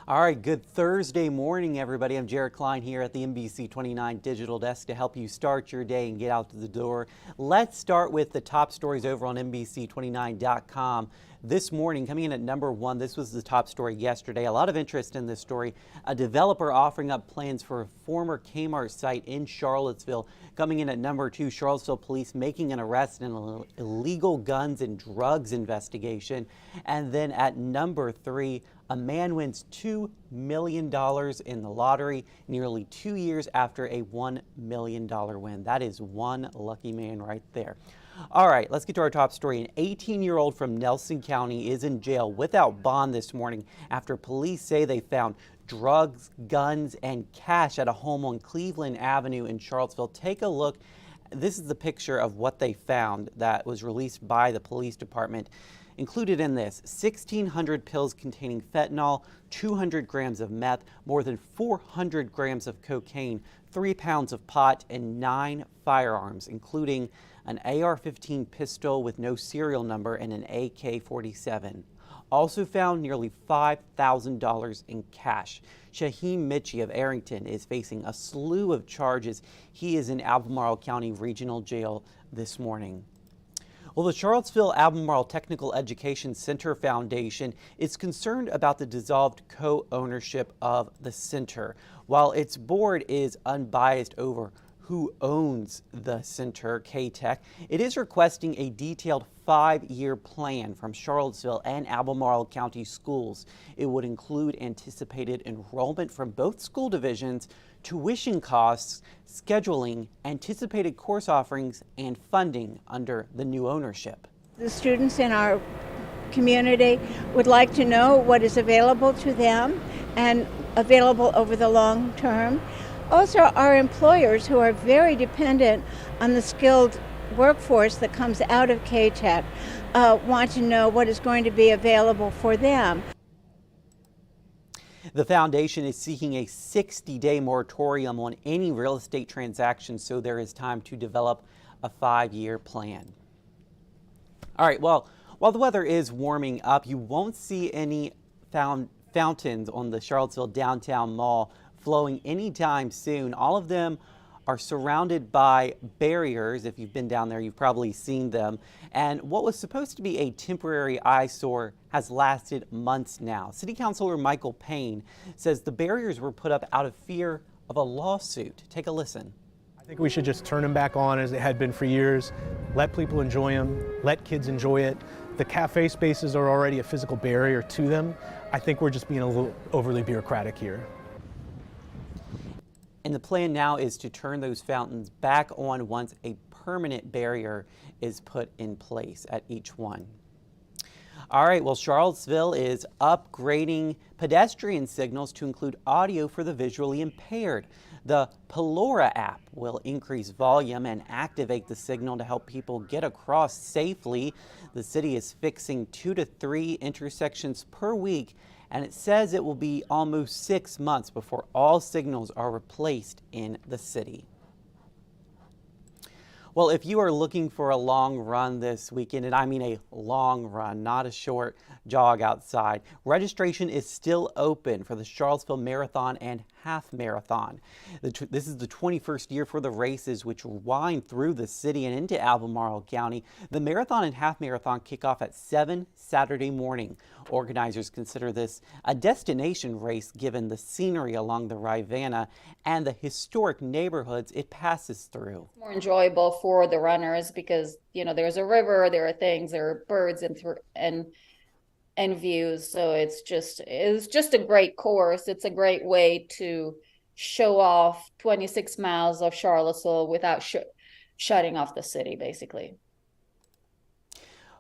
All right, good Thursday morning, everybody. I'm Jared Klein here at the NBC29 Digital Desk to help you start your day and get out the door. Let's start with the top stories over on NBC29.com. This morning, coming in at number one, this was the top story yesterday. A lot of interest in this story. A developer offering up plans for a former Kmart site in Charlottesville. Coming in at number two, Charlottesville police making an arrest in an illegal guns and drugs investigation. And then at number three, a man wins $2 million in the lottery nearly 2 years after a $1 million win. That is one lucky man right there. All right, let's get to our top story. An 18-year-old from Nelson County is in jail without bond this morning after police say they found drugs, guns, and cash at a home on Cleveland Avenue in Charlottesville. Take a look. This is the picture of what they found that was released by the police department. Included in this, 1,600 pills containing fentanyl, 200 grams of meth, more than 400 grams of cocaine, 3 pounds of pot, and 9 firearms, including an AR-15 pistol with no serial number and an AK-47. Also found nearly $5,000 in cash. Shaheem Mitchie of Arrington is facing a slew of charges. He is in Albemarle County Regional Jail this morning. Well, the Charlottesville Albemarle Technical Education Center Foundation is concerned about the dissolved co-ownership of the center. While its board is unbiased over who owns the center, K-Tech, it is requesting a detailed 5-year plan from Charlottesville and Albemarle County schools. It would include anticipated enrollment from both school divisions, tuition costs, scheduling, anticipated course offerings, and funding under the new ownership. The students in our community would like to know what is available to them and available over the long term. Also, our employers, who are very dependent on the skilled workforce that comes out of K-Tech, want to know what is going to be available for them. The foundation is seeking a 60-day moratorium on any real estate transactions, so there is time to develop a 5-year plan. All right, well, while the weather is warming up, you won't see any fountains on the Charlottesville downtown mall flowing anytime soon. All of them are surrounded by barriers. If you've been down there, you've probably seen them. And what was supposed to be a temporary eyesore has lasted months now. City Councilor Michael Payne says the barriers were put up out of fear of a lawsuit. Take a listen. I think we should just turn them back on as they had been for years. Let people enjoy them. Let kids enjoy it. The cafe spaces are already a physical barrier to them. I think we're just being a little overly bureaucratic here. And the plan now is to turn those fountains back on once a permanent barrier is put in place at each one. All right, well, Charlottesville is upgrading pedestrian signals to include audio for the visually impaired. The Pelora app will increase volume and activate the signal to help people get across safely. The city is fixing 2 to 3 intersections per week, and it says it will be almost 6 months before all signals are replaced in the city. Well, if you are looking for a long run this weekend, and I mean a long run, not a short jog outside, registration is still open for the Charlottesville Marathon and Half Marathon. This is the 21st year for the races, which wind through the city and into Albemarle County. The Marathon and Half Marathon kick off at 7 Saturday morning. Organizers consider this a destination race given the scenery along the Rivanna and the historic neighborhoods it passes through. More enjoyable for the runners because, you know, there's a river, there are things, there are birds and views. So it's just a great course. It's a great way to show off 26 miles of Charlottesville without shutting off the city, basically.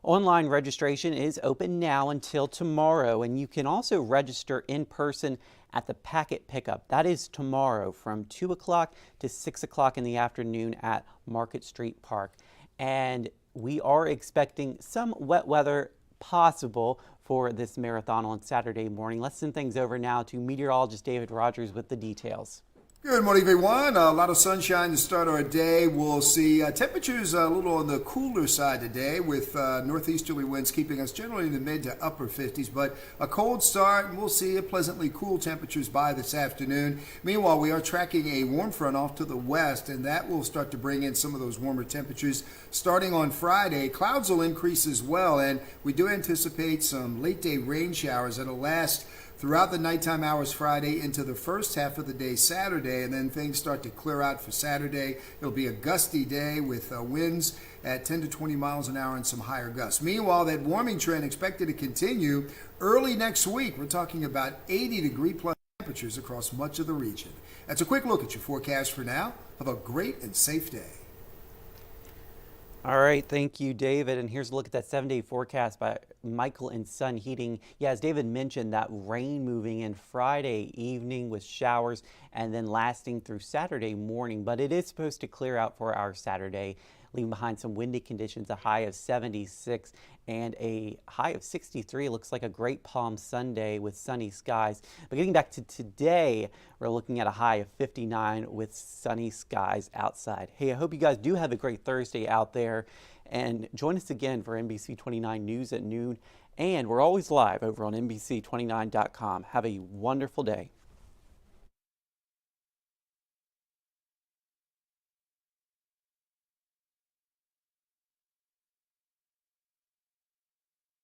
Online registration is open now until tomorrow, and you can also register in person at the packet pickup. That is tomorrow from 2 o'clock to 6 o'clock in the afternoon at Market Street Park. And we are expecting some wet weather possible for this marathon on Saturday morning. Let's send things over now to meteorologist David Rogers with the details. Good morning, everyone. A lot of sunshine to start our day. We'll see temperatures a little on the cooler side today with northeasterly winds keeping us generally in the mid to upper 50s, but a cold start, and we'll see pleasantly cool temperatures by this afternoon. Meanwhile, we are tracking a warm front off to the west, and that will start to bring in some of those warmer temperatures starting on Friday. Clouds will increase as well, and we do anticipate some late day rain showers that'll last throughout the nighttime hours Friday into the first half of the day Saturday, and then things start to clear out for Saturday. It'll be a gusty day with winds at 10 to 20 miles an hour and some higher gusts. Meanwhile, that warming trend expected to continue early next week. We're talking about 80-degree plus temperatures across much of the region. That's a quick look at your forecast for now. Have a great and safe day. All right, thank you, David. And here's a look at that 7-day forecast by Michael and Son Heating. Yeah, as David mentioned, that rain moving in Friday evening with showers and then lasting through Saturday morning. But it is supposed to clear out for our Saturday, leaving behind some windy conditions, a high of 76 and a high of 63. Looks like a great Palm Sunday with sunny skies. But getting back to today, we're looking at a high of 59 with sunny skies outside. Hey, I hope you guys do have a great Thursday out there. And join us again for NBC29 News at noon. And we're always live over on NBC29.com. Have a wonderful day.